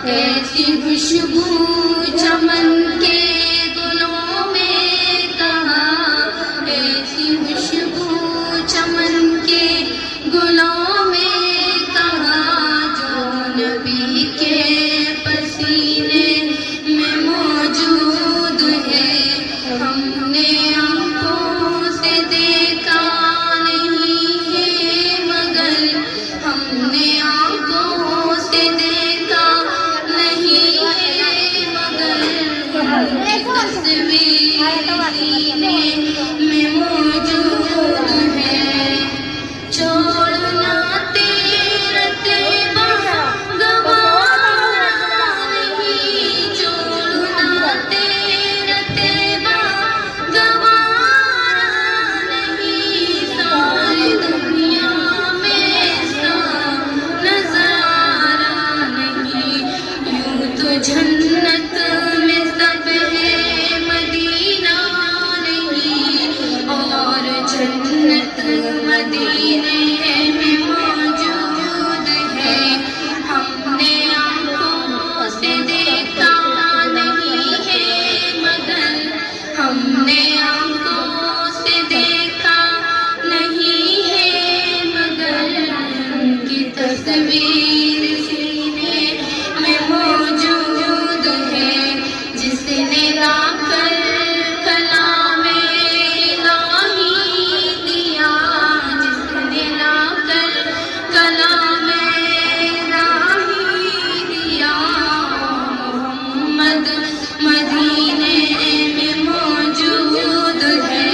ایسی خوشبو چمن کے گلوں میں کہاں، ایسی خوشبو چمن کے گلوں میں کہاں، جو نبی کے پسینے میں موجود ہے۔ ہم نے آنکھوں سے دیکھا نہیں ہے مگر، ہم نے آنکھوں سے دیکھا نہیں ہے مگر، تصویر سینے میں موجود ہے۔ چھوڑنا تیرا تیبا گوارا نہیں، چھوڑنا تیرا تیبا گوارا نہیں، ساری دنیا میں ایسا نظارہ نہیں۔ یوں تو جنت میں سب ہے مدینہ نہیں، اور جنت مدینے میں موجود ہے۔ ہم نے آنکھوں سے دیکھا نہیں ہے مگر، ہم نے آنکھوں سے دیکھا نہیں ہے مگر، ان کی تصویر سینے میں موجود ہے۔ جس نے لا کر کلام الہی دیا، جس نے لا کر کلام الہی دیا، محمد مدینے میں موجود ہے۔